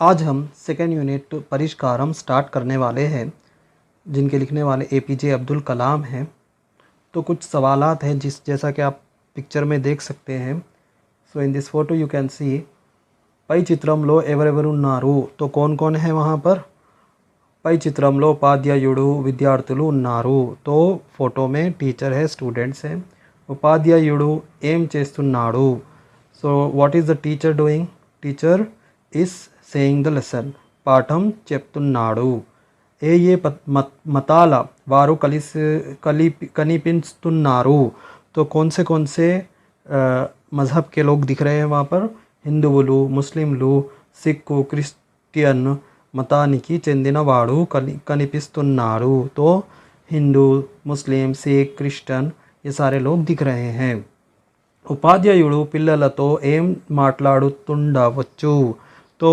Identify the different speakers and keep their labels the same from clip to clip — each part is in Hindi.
Speaker 1: आज हम सेकेंड यूनिट परिष्कारम स्टार्ट करने वाले हैं, जिनके लिखने वाले एपीजे अब्दुल कलाम हैं। तो कुछ सवालात हैं जैसा कि आप पिक्चर में देख सकते हैं। So in this photo you can see पै चित्रंलो ఎవరెవరున్నారు। तो कौन कौन है वहाँ पर? పై చిత్రంలో ఉపాధ్యాయుడు విద్యార్థులు ఉన్నారు। तो फोटो में टीचर है, स्टूडेंट्स हैं। ఉపాధ్యాయుడు ఏం చేస్తున్నాడు? So what is the teacher doing? Teacher is saying the lesson, పాఠం చెప్తున్నాడు। ఏ ఏ మతాల వారు కనిపిస్తున్నారు। तो कौन से मज़हब के लोग दिख रहे हैं वहाँ पर? హిందువులు, ముస్లింలు, సిక్కు, క్రిస్టియన్ మతానికి చెందినవాడు కనిపిస్తున్నారు। तो हिंदू, मुस्लिम, सिख, क्रिश्चियन ये सारे लोग दिख रहे हैं। ఉపాధ్యాయుడు పిల్లలతో ఏం మాట్లాడుతుండవచ్చు। तो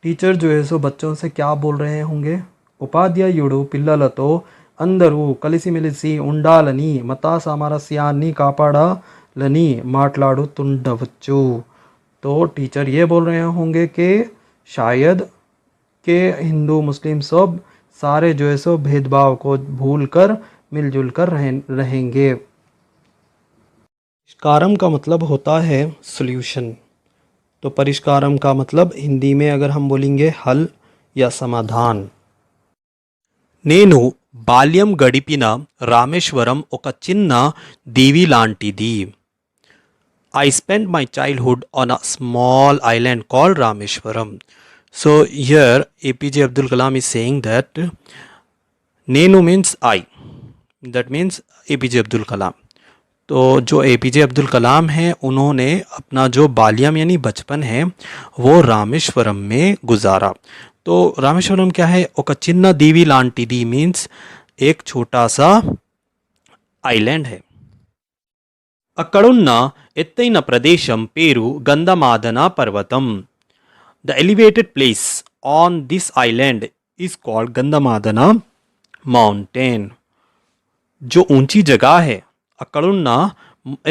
Speaker 1: टीचर जो है सो बच्चों से क्या बोल रहे होंगे? ఉపాధ్యాయుడు పిల్లలతో అందరూ కలిసిమెలిసి ఉండాలని, మత సామరస్యాన్ని కాపాడాలని మాట్లాడుతుండవచ్చు। तो टीचर ये बोल रहे होंगे कि शायद के हिंदू मुस्लिम सब सारे जो है सो भेदभाव को भूलकर मिलजुल कर रहेंगे। परिष्कारम का मतलब होता है सॉल्यूशन। तो परिष्कारम का मतलब हिंदी में अगर हम बोलेंगे हल या समाधान।
Speaker 2: నేను బాల్యం గడిపిన రామేశ్వరం ఒక చిన్న దీవి లాంటిది. I spent my childhood on a small island called Rameshwaram. So here APJ Abdul Kalam is saying that Nenu means I. That means APJ Abdul Kalam. तो जो APJ अब्दुल कलाम हैं उन्होंने अपना जो बाल्यम यानी बचपन है वो रामेश्वरम में गुजारा। तो रामेश्वरम क्या है? ఒక చిన్న దీవి లాంటిది मीन्स एक छोटा सा ఐలాండ్ है। అక్కడున్న ఎత్తైన ప్రదేశం పేరు గంధమాదన పర్వతం। The elevated place on this island is called Gandhamadana mountain. जो ऊंची जगह है अकड़ुन्ना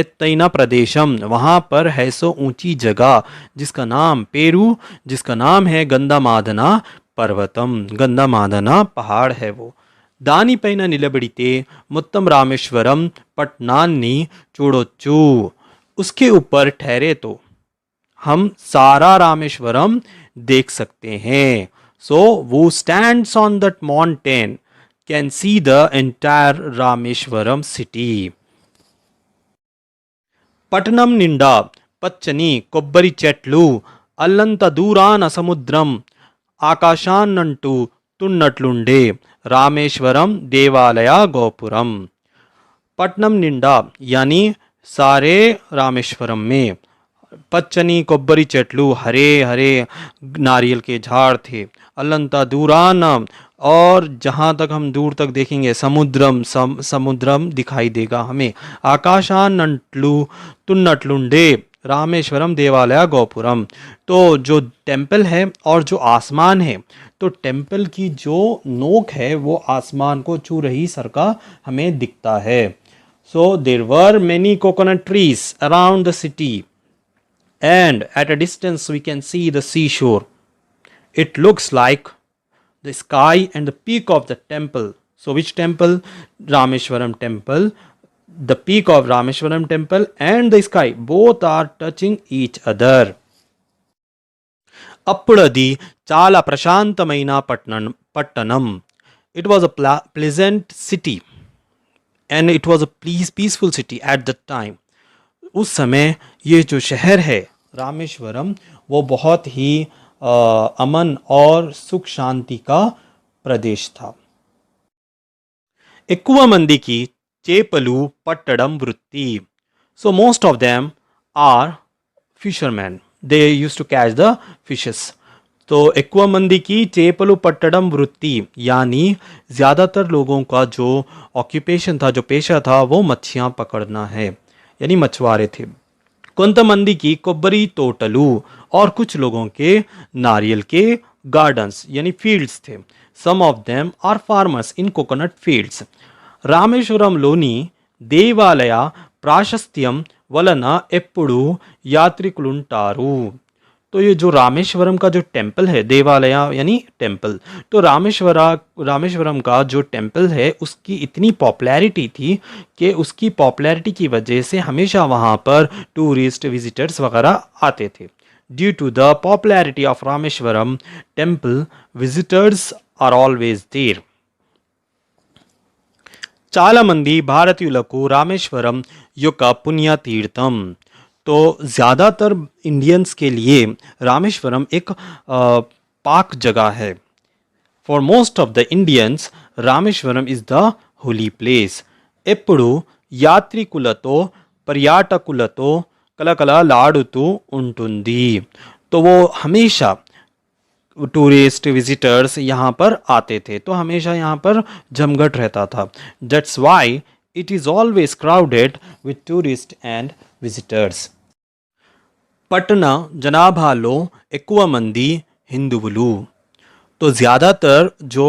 Speaker 2: एत्तैना प्रदेशम, वहाँ पर है सो ऊंची जगह जिसका नाम पेरू, जिसका नाम है गंधमादना पर्वतम। गंधमादना पहाड़ है वो। దానిపైన నిలబడితే మొత్తం రామేశ్వరం పట్టణాన్ని చూడొచ్చు। उसके ऊपर ठहरे तो हम सारा रामेश्वरम देख सकते हैं। सो वो stands on that mountain can see the entire Rameswaram city. పట్టణం నిండా పచ్చని కొబ్బరి చెట్లు, అల్లంత దూరాన సముద్రం, ఆకాశాన్నంటూ తున్నట్లుండే रामेश्वरम देवालय गोपुरम। पट्टनम निंडा यानी सारे रामेश्वरम में पच्चनी कोब्बरी चेटलू, हरे हरे नारियल के झाड़ थे। अल्लंता दूरान, और जहाँ तक हम दूर तक देखेंगे समुद्रम समुद्रम दिखाई देगा हमें। आकाशान्नट्लू तुन्नट्लुंडे रामेश्वरम देवालय गोपुरम। तो जो टेम्पल है और जो आसमान है, तो टेम्पल की जो नोक है वो आसमान को छू रही सर का हमें दिखता है। So there were many coconut trees around the city and at a distance we can see the seashore. It looks like the sky and the peak of the temple. So which temple? Rameshwaram temple. The peak of Rameshwaram temple and the sky both are touching each other. అప్పుడది చాలా ప్రశాంతమైన పట్టణం. It was a pleasant city and it was a peaceful city at that time. उस समय ये जो शहर है रामेश्वरम वो बहुत ही अमन और सुख शांति का प्रदेश था। ఎక్కువ మందికి చేపలు పట్టడం వృత్తి। So most of them are fishermen, they used to catch the fishes. तो ఎక్కువ మందికి చేపలు పట్టడం వృత్తి यानी ज़्यादातर लोगों का जो ऑक्यूपेशन था, जो पेशा था वो मच्छियाँ पकड़ना है, यानी मछुआरे थे। కొంతమందికి కొబ్బరి తోటలు, और कुछ लोगों के नारियल के गार्डन्स यानी फील्ड्स थे। Some of them are farmers in coconut fields. రామేశ్వరంలోని దేవాలయ ప్రాశస్త్యం వలన ఎప్పుడు యాత్రికులుంటారు। तो ये जो रामेश्वरम का जो टेम्पल है, देवालया यानी टेम्पल, तो रामेश्वरम का जो टेम्पल है उसकी इतनी पॉपुलैरिटी थी कि उसकी पॉपुलैरिटी की वजह से हमेशा वहाँ पर टूरिस्ट विजिटर्स वगैरह आते थे. Due to the popularity of Rameswaram temple, visitors are always there. చాలా మంది భారతీయులకు రామేశ్వరం యొక్క పుణ్యతీర్థం. तो ज़्यादातर इंडियंस के लिए रामेश्वरम एक पाक जगह है. For most of the Indians Rameswaram is the holy place. ఎప్పుడు యాత్రికులతో పర్యాటకులతో కలకలలాడుతూ ఉంటుంది. तो वो हमेशा टूरिस्ट विजिटर्स यहाँ पर आते थे, तो हमेशा यहाँ पर जमघट रहता था. That's why it is always crowded with tourist and visitors. పట్టణ జనాభాలో ఎక్కువ మంది హిందువులు. तो ज़्यादातर जो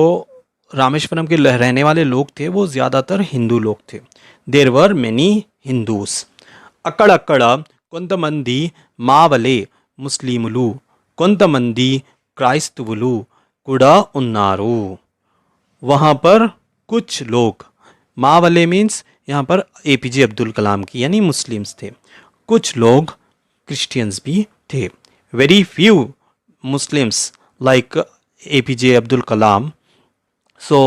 Speaker 2: रामेश्वरम के रहने वाले लोग थे वो ज़्यादातर हिंदू लोग थे. देर वर మెనీ హిందూస్. అక్కడక్కడ కొంతమంది మావలే ముస్లిములు, కొంతమంది క్రైస్తవులు కూడా ఉన్నారు. वहाँ पर कुछ लोग, मावले मीन्स यहाँ पर APJ अब्दुल कलाम की यानी मुस्लिम्स थे. कुछ लोग क्रिश्चियंस भी थे. Very few Muslims like APJ Abdul Kalam. So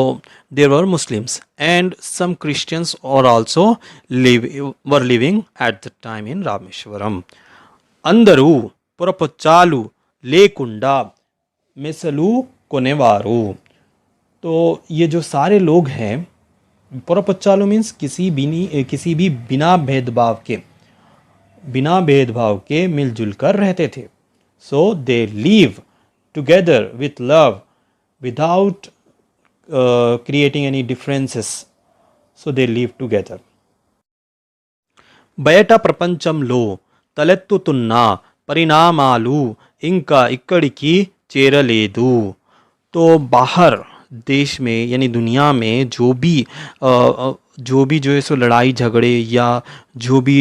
Speaker 2: there were Muslims and some Christians are also were living at the time in Rameshwaram. అందరూ పొరపొచ్చాలు లేకుండా మెసలు కొనేవారు. तो ये जो सारे लोग हैं, పొరపొచ్చాలు मीन्स किसी भी बिना भेदभाव के मिलजुल कर रहते थे. So they live together with love without creating any differences. So they live together. బయట ప్రపంచంలో తలెత్తుతున్న పరిణామాలు ఇంకా ఇక్కడికి చేరలేదు. तो बाहर देश में यानी दुनिया में जो भी जो है सो लड़ाई झगड़े या जो भी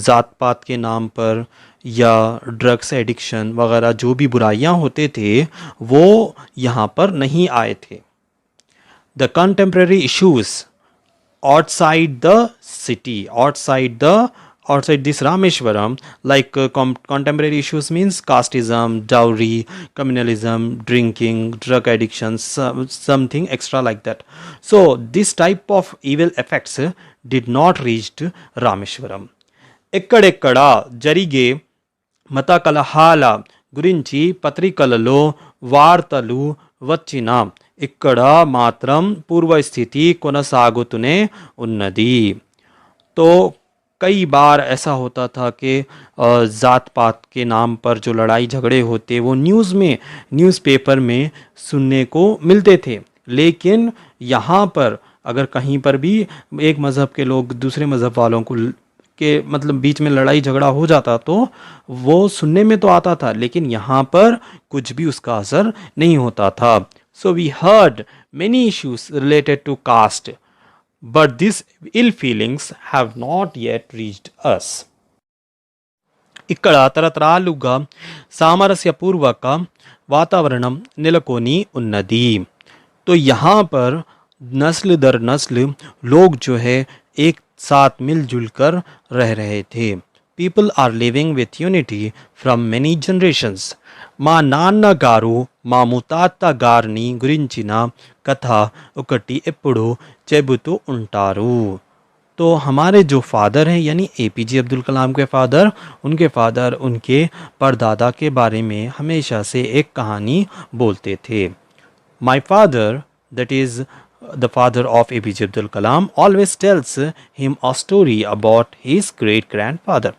Speaker 2: ज़ात पात के नाम पर या ड्रग्स एडिक्शन वगैरह जो भी बुराइयां होते थे वो यहाँ पर नहीं आए थे. The contemporary issues outside the city, outside this Rameshwaram, like contemporary issues means casteism, dowry, communalism, drinking, drug addiction, something extra like that. So this type of evil effects did not reach to Rameshwaram. ఎక్కడెక్కడ జరిగే మత కలహాల గురించి పత్రికలలో వార్తలు వచ్చిన ఇక్కడ మాత్రం పూర్వస్థితి కొనసాగుతూనే ఉన్నది. तो कई बार ऐसा होता था कि ज़ात पात के नाम पर जो लड़ाई झगड़े होते वो न्यूज़पेपर में सुनने को मिलते थे. लेकिन यहाँ पर अगर कहीं पर भी एक मज़हब के लोग दूसरे मज़हब वालों को के मतलब बीच में लड़ाई झगड़ा हो जाता तो वो सुनने में तो आता था, लेकिन यहाँ पर कुछ भी उसका असर नहीं होता था. So we heard many issues related to caste, but these ill feelings have not yet reached us. ఇక్కడ తరతరాలుగా సామరస్యపూర్వక వాతావరణం నెలకొని ఉన్నది. तो यहाँ पर नस्ल दर नस्ल लोग जो है एक साथ मिलजुल कर रह रहे थे. People are living with unity from many generations. మా నాన్నగారు మా ముత్తాత గారిని గురించిన కథ ఒకటి ఎప్పుడు చెబుతూ ఉంటారు. तो हमारे जो फादर हैं यानी APJ अब्दुल कलाम के फादर उनके परदादा के बारे में हमेशा से एक कहानी बोलते थे. My father, that is the father of APJ Abdul Kalam, always tells him a story about his great grandfather.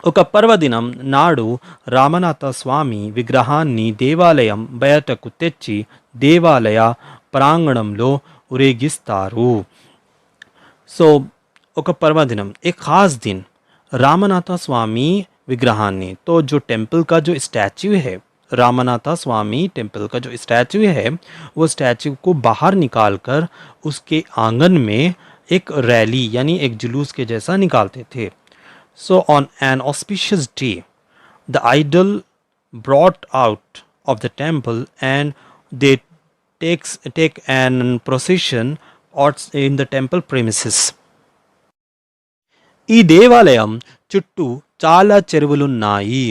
Speaker 2: ఒక పర్వదినం నాడు రామనాథ స్వామి విగ్రహాన్ని దేవాలయం బయటకు తెచ్చి దేవాలయ ప్రాంగణంలో ఊరేగిస్తారు. సో ఒక పర్వదినం एक ख़ास दिन रामनाथ स्वामी विग्रहाన్ని, तो जो टेम्पल का जो स्टैच्यू है, रामनाथ स्वामी टेम्पल का जो स्टैच्यू है वो स्टैच्यू को बाहर निकाल कर उसके आंगन में एक रैली यानी एक जुलूस के जैसा निकालते थे. So on an auspicious day, the idol brought out of the temple and they take an procession in the temple premises. ఈ దేవాలయం చుట్టూ చాలా చెరువులున్నాయి.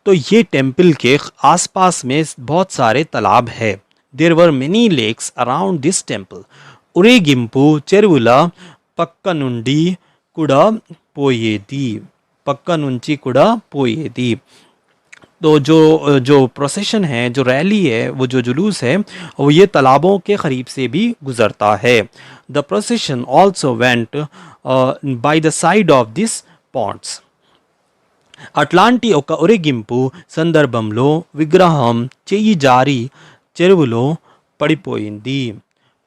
Speaker 2: तो ये टेम्पल के आसपास में बहुत सारे तालाब है. There were many lakes around this temple. उरेगिंपु చెరువుల పక్క నుండి కూడా పోయేది. పక్క నుంచి కూడా పోయేది. तो जो प्रोसेशन है, जो रैली है, वो जो जुलूस है, वो ये तालाबों के करीब से भी गुज़रता है. The procession also went by the side of this ponds. అట్లాంటి ఒక ఊరేగింపు సందర్భంలో విగ్రహం చెయ్యి జారి చెరువులో పడిపోయింది.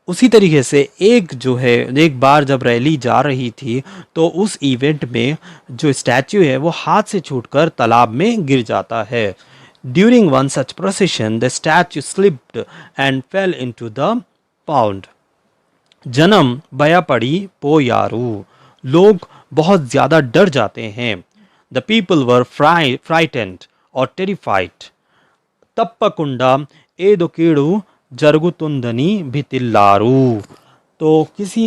Speaker 2: उसी तरीके से एक बार जब रैली जा रही थी तो उस इवेंट में जो स्टैच्यू है वो हाथ से छूटकर तालाब में गिर जाता है. During one such procession the statue slipped and fell into the pond. जन्म भया पड़ी पोयारू. लोग बहुत ज़्यादा डर जाते हैं. द पीपल वर फ्राइटेंड और टेरिफाइड. तप्पकुंडा ఏదో కీడు जరుగుతుందని भितिल्लारू. तो किसी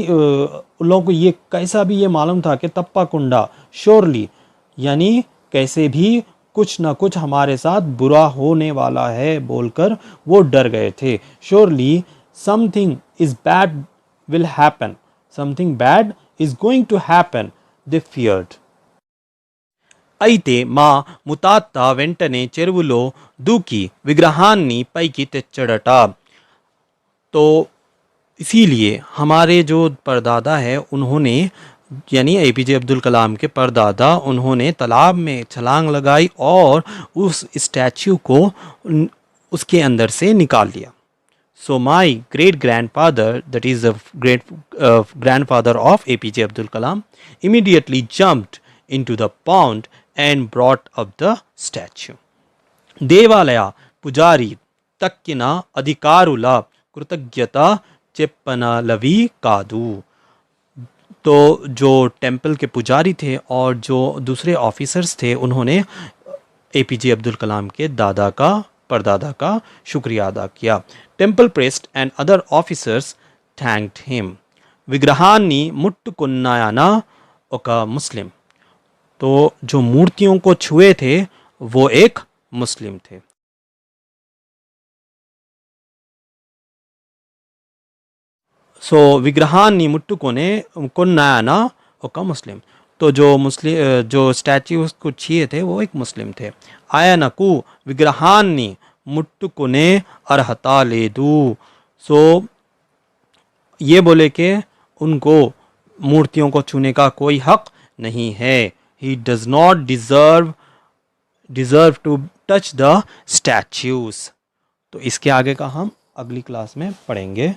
Speaker 2: लोगों को ये कैसा भी ये मालूम था कि तप्पा कुंडा श्योरली यानी कैसे भी कुछ ना कुछ हमारे साथ बुरा होने वाला है बोलकर वो डर गए थे. Surely something is bad will happen, something bad is going to happen, they feared. అయితే మా ముతాత్త వెంటనే చెరువులో దూకి విగ్రహాన్ని పైకి తెచ్చడట. तो इसीलिए हमारे जो परदादा है उन्होंने यानी एपीजे अब्दुल कलाम के परदादा उन्होंने तालाब में छलांग लगाई और उस स्टैच्यू को उसके अंदर से निकाल लिया. So my great grandfather that is the great grandfather of APJ Abdul Kalam immediately jumped into the pond and brought up the statue. దేవాలయ పుజారి తక్కిన అధికారుల कृतज्ञता చెప్పనలవి కాదు. तो जो टेम्पल के पुजारी थे और जो दूसरे ऑफिसर्स थे उन्होंने एपीजे अब्दुल कलाम के दादा का परदादा का शुक्रिया अदा किया. Temple priest and other officers thanked him. विग्रहाన్ని ముట్టుకున్నాయన ఒక मुस्लिम. तो जो मूर्तियों को छुए थे वो एक मुस्लिम थे. సో విగ్రహాన్ని ముట్టుకొన్నాయన ఒక ముస్లిం. तो जो स्टैच्यूज को छुए थे वो एक मुस्लिम थे. ఆయనకు విగ్రహాన్ని ముట్టుకునే అర్హత లేదు. सो ये बोले कि उनको मूर्तियों को छूने का कोई हक नहीं है. He does not deserve to touch the statues. तो इसके आगे का हम अगली क्लास में पढ़ेंगे.